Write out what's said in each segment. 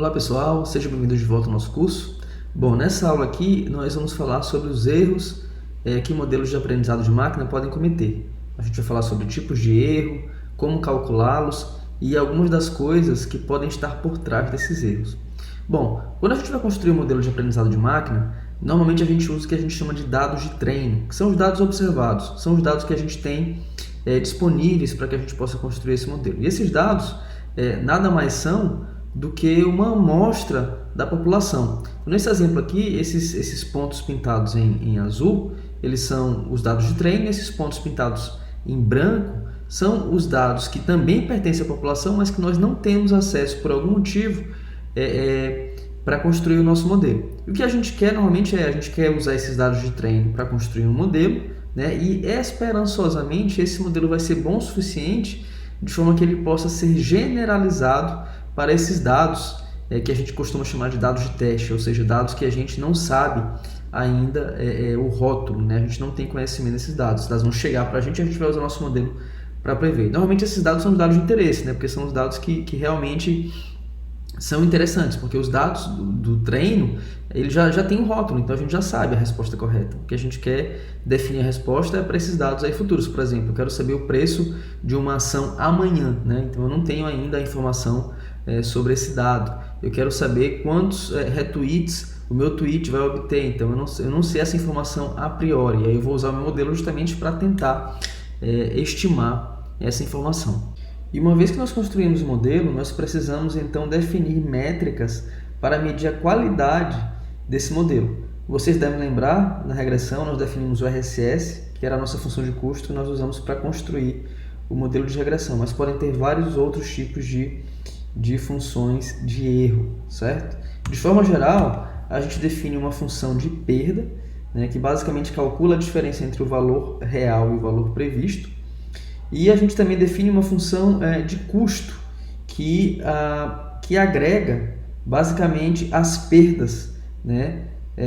Olá pessoal, sejam bem-vindos de volta ao nosso curso. Bom, nessa aula aqui nós vamos falar sobre os erros que modelos de aprendizado de máquina podem cometer. A gente vai falar sobre tipos de erro, como calculá-los e algumas das coisas que podem estar por trás desses erros. Bom, quando a gente vai construir um modelo de aprendizado de máquina, normalmente a gente usa o que a gente chama de dados de treino, que são os dados observados, são os dados que a gente tem disponíveis para que a gente possa construir esse modelo. E esses dados nada mais são do que uma amostra da população. Nesse exemplo aqui, esses pontos pintados em azul, eles são os dados de treino, e esses pontos pintados em branco são os dados que também pertencem à população, mas que nós não temos acesso por algum motivo para construir o nosso modelo. E o que a gente quer normalmente a gente quer usar esses dados de treino para construir um modelo, né? E esperançosamente esse modelo vai ser bom o suficiente de forma que ele possa ser generalizado para esses dados que a gente costuma chamar de dados de teste, ou seja, dados que a gente não sabe ainda o rótulo, né? A gente não tem conhecimento desses dados. Os dados vão chegar para a gente vai usar o nosso modelo para prever. Normalmente esses dados são os dados de interesse, né? Porque são os dados que realmente são interessantes, porque os dados do treino ele já tem um rótulo, então a gente já sabe a resposta correta. O que a gente quer definir a resposta é para esses dados aí futuros. Por exemplo, eu quero saber o preço de uma ação amanhã, né? Então eu não tenho ainda a informação sobre esse dado. Eu quero saber quantos retweets o meu tweet vai obter, então eu não sei essa informação a priori. Aí eu vou usar o meu modelo justamente para tentar estimar essa informação. E uma vez que nós construímos o modelo, nós precisamos então definir métricas para medir a qualidade desse modelo. Vocês devem lembrar, na regressão nós definimos o RSS, que era a nossa função de custo que nós usamos para construir o modelo de regressão, mas podem ter vários outros tipos de funções de erro, certo? De forma geral, a gente define uma função de perda, né, que basicamente calcula a diferença entre o valor real e o valor previsto. E a gente também define uma função de custo que agrega basicamente as perdas, né,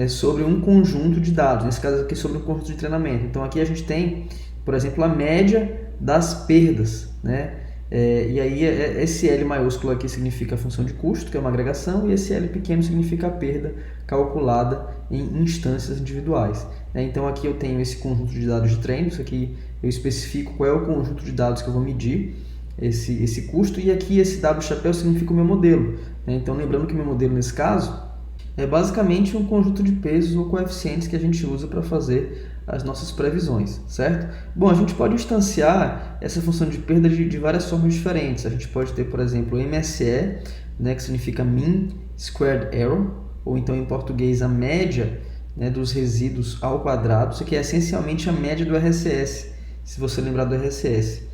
sobre um conjunto de dados, nesse caso aqui sobre um conjunto de treinamento. Então aqui a gente tem, por exemplo, a média das perdas, né? E aí esse L maiúsculo aqui significa a função de custo, que é uma agregação, e esse L pequeno significa a perda calculada em instâncias individuais. Então aqui eu tenho esse conjunto de dados de treino, isso aqui eu especifico qual é o conjunto de dados que eu vou medir esse custo, e aqui esse W chapéu significa o meu modelo. Então lembrando que meu modelo nesse caso é basicamente um conjunto de pesos ou coeficientes que a gente usa para fazer as nossas previsões, certo? Bom, a gente pode instanciar essa função de perda de várias formas diferentes. A gente pode ter, por exemplo, o MSE, né, que significa Mean Squared Error, ou então em português a média, né, dos resíduos ao quadrado. Isso aqui é essencialmente a média do RSS, se você lembrar do RSS,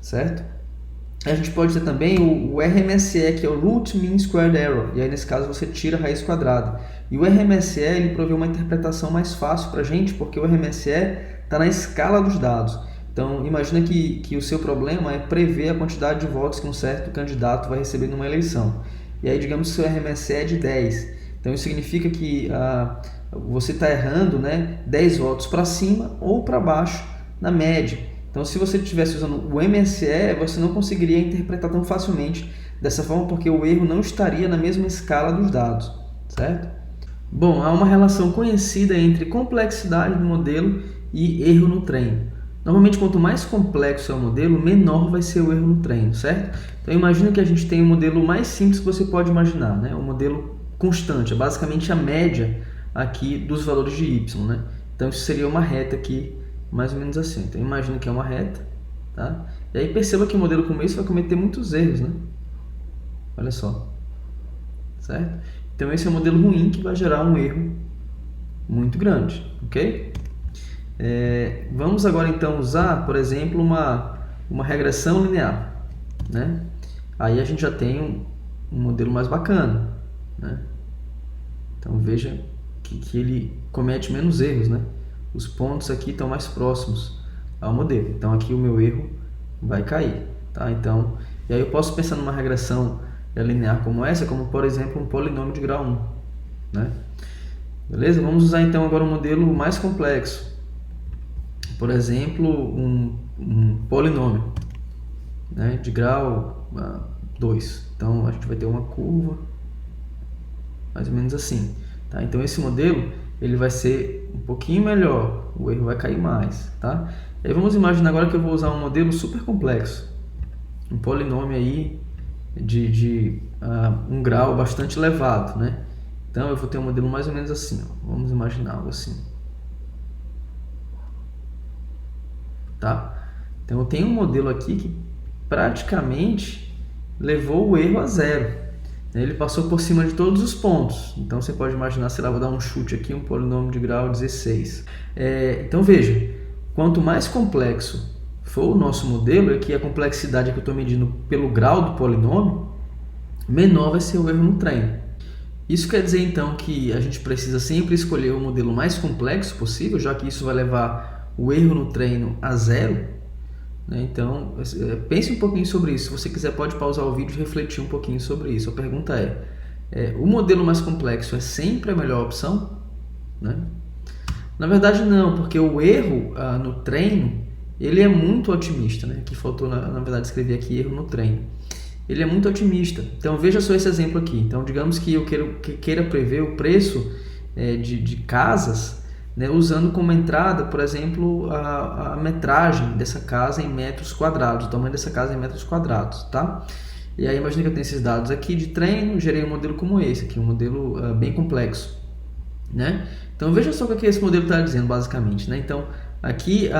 certo? A gente pode ter também o RMSE, que é o Root Mean Squared Error, e aí nesse caso você tira a raiz quadrada. E o RMSE ele provê uma interpretação mais fácil para a gente, porque o RMSE está na escala dos dados. Então imagina que o seu problema é prever a quantidade de votos que um certo candidato vai receber numa eleição. E aí digamos que o seu RMSE é de 10. Então isso significa que você está errando, né, 10 votos para cima ou para baixo na média. Então, se você estivesse usando o MSE, você não conseguiria interpretar tão facilmente dessa forma, porque o erro não estaria na mesma escala dos dados, certo? Bom, há uma relação conhecida entre complexidade do modelo e erro no treino. Normalmente, quanto mais complexo é o modelo, menor vai ser o erro no treino, certo? Então, imagina que a gente tem o modelo mais simples que você pode imaginar, né? Um modelo constante, é basicamente a média aqui dos valores de y, né? Então, isso seria uma reta aqui, mais ou menos assim. Então imagina que é uma reta, tá? E aí perceba que o modelo como esse vai cometer muitos erros, né? Olha só, certo? Então esse é um modelo ruim que vai gerar um erro muito grande, ok? Vamos agora então usar, por exemplo, uma regressão linear, né? Aí a gente já tem um modelo mais bacana, né? Então veja que ele comete menos erros, né? Os pontos aqui estão mais próximos ao modelo. Então aqui o meu erro vai cair, tá? Então, e aí eu posso pensar numa regressão linear como essa, como por exemplo um polinômio de grau 1, né? Beleza? Vamos usar então agora um modelo mais complexo. Por exemplo, um polinômio, né, de grau 2. Então a gente vai ter uma curva mais ou menos assim, tá? Então esse modelo ele vai ser um pouquinho melhor, o erro vai cair mais, tá? E aí vamos imaginar agora que eu vou usar um modelo super complexo, um polinômio aí de um grau bastante elevado, né? Então eu vou ter um modelo mais ou menos assim, ó. Vamos imaginar algo assim, tá? Então eu tenho um modelo aqui que praticamente levou o erro a zero. Ele passou por cima de todos os pontos. Então você pode imaginar, sei lá, vou dar um chute aqui, um polinômio de grau 16. Então veja, quanto mais complexo for o nosso modelo, aqui a complexidade que eu estou medindo pelo grau do polinômio, menor vai ser o erro no treino. Isso quer dizer então que a gente precisa sempre escolher o modelo mais complexo possível, já que isso vai levar o erro no treino a zero, né? Então pense um pouquinho sobre isso. Se você quiser pode pausar o vídeo e refletir um pouquinho sobre isso. A pergunta o modelo mais complexo é sempre a melhor opção, né? Na verdade não, porque o erro no treino ele é muito otimista, né? Aqui faltou na verdade escrever aqui erro no treino. Ele é muito otimista. Então veja só esse exemplo aqui. Então digamos que eu queira prever o preço de casas, né, usando como entrada, por exemplo, a metragem dessa casa em metros quadrados, o tamanho dessa casa em metros quadrados, tá? E aí imagina que eu tenho esses dados aqui de treino, gerei um modelo como esse aqui, um modelo bem complexo, né? Então veja só o que esse modelo está dizendo basicamente, né? Então aqui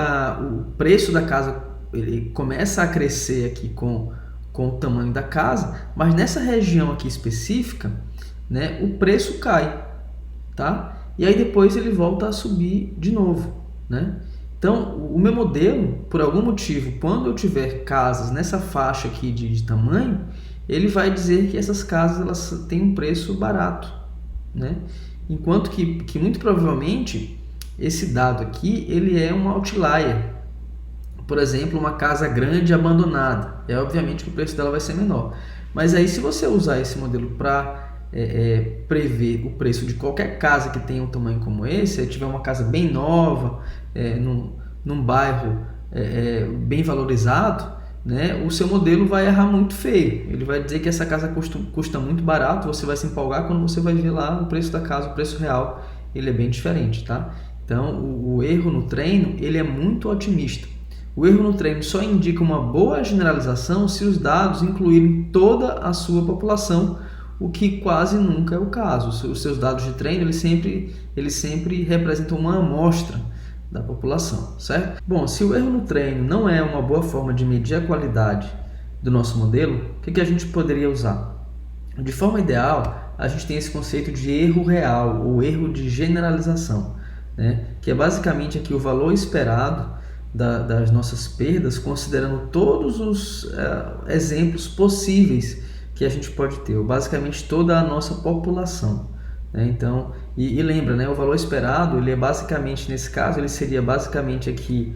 o preço da casa ele começa a crescer aqui com o tamanho da casa, mas nessa região aqui específica, né, o preço cai, tá? E aí depois ele volta a subir de novo, né? Então o meu modelo, por algum motivo, quando eu tiver casas nessa faixa aqui de tamanho, ele vai dizer que essas casas elas têm um preço barato, né? Enquanto que muito provavelmente esse dado aqui ele é um outlier. Por exemplo, uma casa grande abandonada, obviamente que o preço dela vai ser menor. Mas aí se você usar esse modelo para prever o preço de qualquer casa que tenha um tamanho como esse, se tiver uma casa bem nova, num bairro bem valorizado, né, o seu modelo vai errar muito feio. Ele vai dizer que essa casa custa muito barato, você vai se empolgar quando você vai ver lá o preço da casa, o preço real, ele é bem diferente, tá? Então o erro no treino ele é muito otimista. O erro no treino só indica uma boa generalização se os dados incluírem toda a sua população, o que quase nunca é o caso. Os seus dados de treino eles sempre representam uma amostra da população, certo? Bom, se o erro no treino não é uma boa forma de medir a qualidade do nosso modelo, o que a gente poderia usar? De forma ideal, a gente tem esse conceito de erro real ou erro de generalização, né? Que é basicamente aqui o valor esperado das nossas perdas, considerando todos os exemplos possíveis que a gente pode ter, basicamente toda a nossa população, né? Então, e lembra, né, o valor esperado, ele é basicamente, nesse caso, ele seria basicamente aqui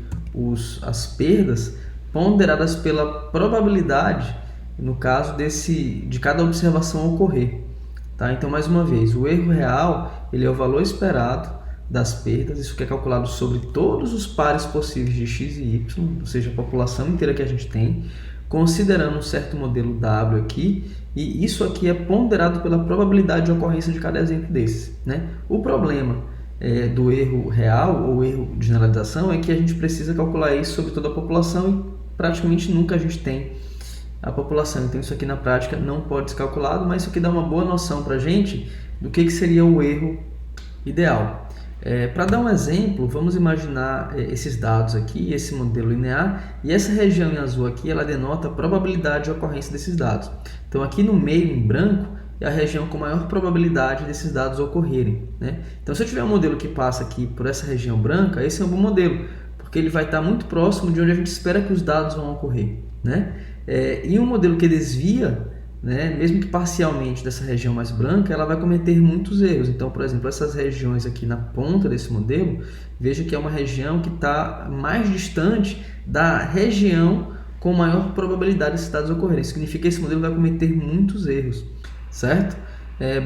as perdas ponderadas pela probabilidade, no caso de cada observação ocorrer, tá? Então, mais uma vez, o erro real, ele é o valor esperado das perdas, isso que é calculado sobre todos os pares possíveis de x e y, ou seja, a população inteira que a gente tem, considerando um certo modelo W aqui, e isso aqui é ponderado pela probabilidade de ocorrência de cada exemplo desses, né? O problema do erro real ou erro de generalização é que a gente precisa calcular isso sobre toda a população e praticamente nunca a gente tem a população, então isso aqui na prática não pode ser calculado, mas isso aqui dá uma boa noção para a gente do que seria o erro ideal. Para dar um exemplo, vamos imaginar esses dados aqui, esse modelo linear, e essa região em azul aqui, ela denota a probabilidade de ocorrência desses dados. Então aqui no meio, em branco, é a região com maior probabilidade desses dados ocorrerem, né? Então se eu tiver um modelo que passa aqui por essa região branca, esse é um bom modelo, porque ele vai estar muito próximo de onde a gente espera que os dados vão ocorrer, né? E um modelo que desvia, né, mesmo que parcialmente dessa região mais branca, ela vai cometer muitos erros. Então, por exemplo, essas regiões aqui na ponta desse modelo, veja que é uma região que está mais distante da região com maior probabilidade desses dados ocorrerem. Isso significa que esse modelo vai cometer muitos erros, certo?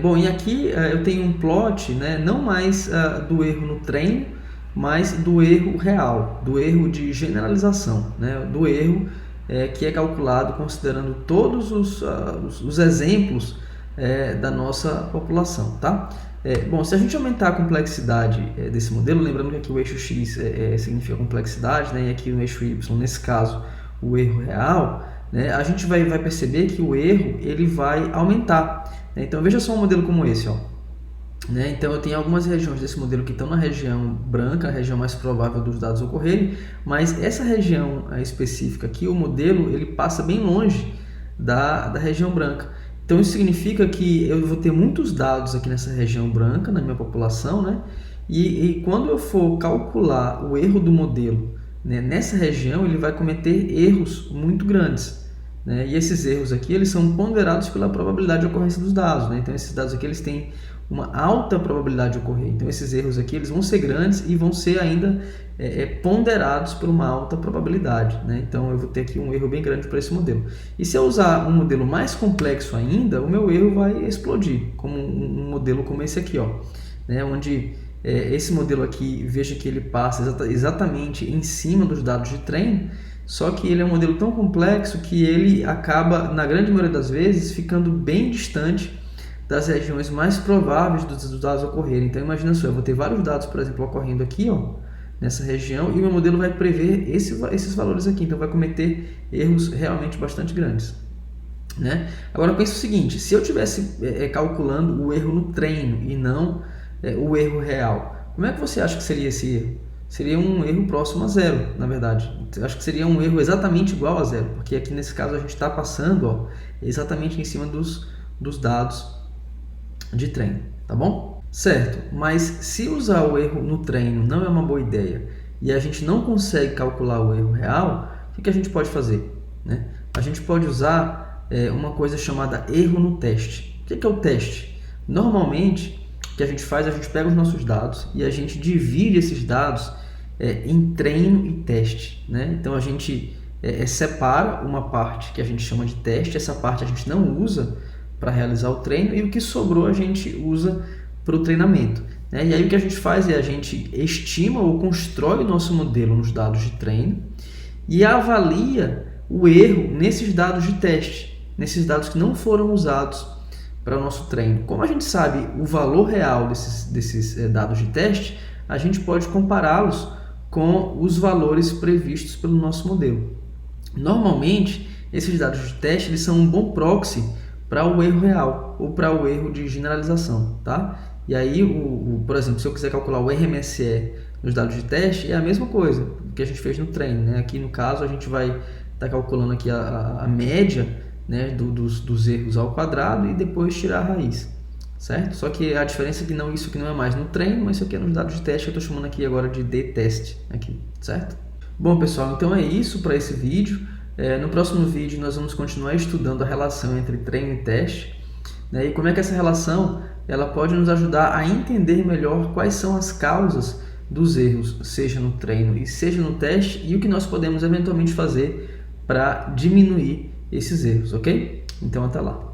Bom, e aqui eu tenho um plot, né, não mais do erro no treino, mas do erro real, do erro de generalização, né, do erro que é calculado considerando todos os exemplos da nossa população, tá? Bom, se a gente aumentar a complexidade desse modelo, lembrando que aqui o eixo X significa complexidade, né, e aqui no eixo Y, nesse caso, o erro real, né, a gente vai perceber que o erro ele vai aumentar, né? Então veja só um modelo como esse, ó. Né? Então eu tenho algumas regiões desse modelo que estão na região branca, a região mais provável dos dados ocorrerem, mas essa região específica aqui, o modelo ele passa bem longe da região branca. Então isso significa que eu vou ter muitos dados aqui nessa região branca, na minha população, né? E quando eu for calcular o erro do modelo, né, nessa região, ele vai cometer erros muito grandes, né? E esses erros aqui eles são ponderados pela probabilidade de ocorrência dos dados, né? Então esses dados aqui eles têm uma alta probabilidade de ocorrer. Então esses erros aqui eles vão ser grandes e vão ser ainda ponderados por uma alta probabilidade, né? Então eu vou ter aqui um erro bem grande para esse modelo. E se eu usar um modelo mais complexo ainda, o meu erro vai explodir, como um modelo como esse aqui, ó, né? Onde esse modelo aqui, veja que ele passa exatamente em cima dos dados de treino, só que ele é um modelo tão complexo que ele acaba, na grande maioria das vezes, ficando bem distante das regiões mais prováveis dos dados ocorrerem. Então imagina só, eu vou ter vários dados, por exemplo, ocorrendo aqui, ó, nessa região, e o meu modelo vai prever esses valores aqui, então vai cometer erros realmente bastante grandes, né? Agora pensa o seguinte, se eu estivesse calculando o erro no treino e não o erro real, como é que você acha que seria esse erro? Seria um erro próximo a zero, na verdade. Eu acho que seria um erro exatamente igual a zero, porque aqui nesse caso a gente está passando, ó, exatamente em cima dos dados de treino, tá bom? Certo, mas se usar o erro no treino não é uma boa ideia e a gente não consegue calcular o erro real, o que a gente pode fazer, né? A gente pode usar uma coisa chamada erro no teste. O que é o teste? Normalmente, o que a gente faz, a gente pega os nossos dados e a gente divide esses dados em treino e teste, né? Então a gente separa uma parte que a gente chama de teste, essa parte a gente não usa para realizar o treino, e o que sobrou a gente usa para o treinamento, né? E aí o que a gente faz é a gente estima ou constrói o nosso modelo nos dados de treino e avalia o erro nesses dados de teste, nesses dados que não foram usados para o nosso treino. Como a gente sabe o valor real desses dados de teste, a gente pode compará-los com os valores previstos pelo nosso modelo. Normalmente, esses dados de teste eles são um bom proxy para o erro real ou para o erro de generalização, tá? E aí, por exemplo, se eu quiser calcular o RMSE nos dados de teste, é a mesma coisa que a gente fez no treino, né? Aqui no caso a gente vai estar calculando aqui a média, né, dos erros ao quadrado e depois tirar a raiz, certo? Só que a diferença é que isso aqui não é mais no treino, mas isso aqui é nos dados de teste, que eu estou chamando aqui agora de D-teste, aqui, certo? Bom, pessoal, então é isso para esse vídeo. No próximo vídeo nós vamos continuar estudando a relação entre treino e teste, né, e como é que essa relação ela pode nos ajudar a entender melhor quais são as causas dos erros, seja no treino e seja no teste, e o que nós podemos eventualmente fazer para diminuir esses erros, ok? Então até lá!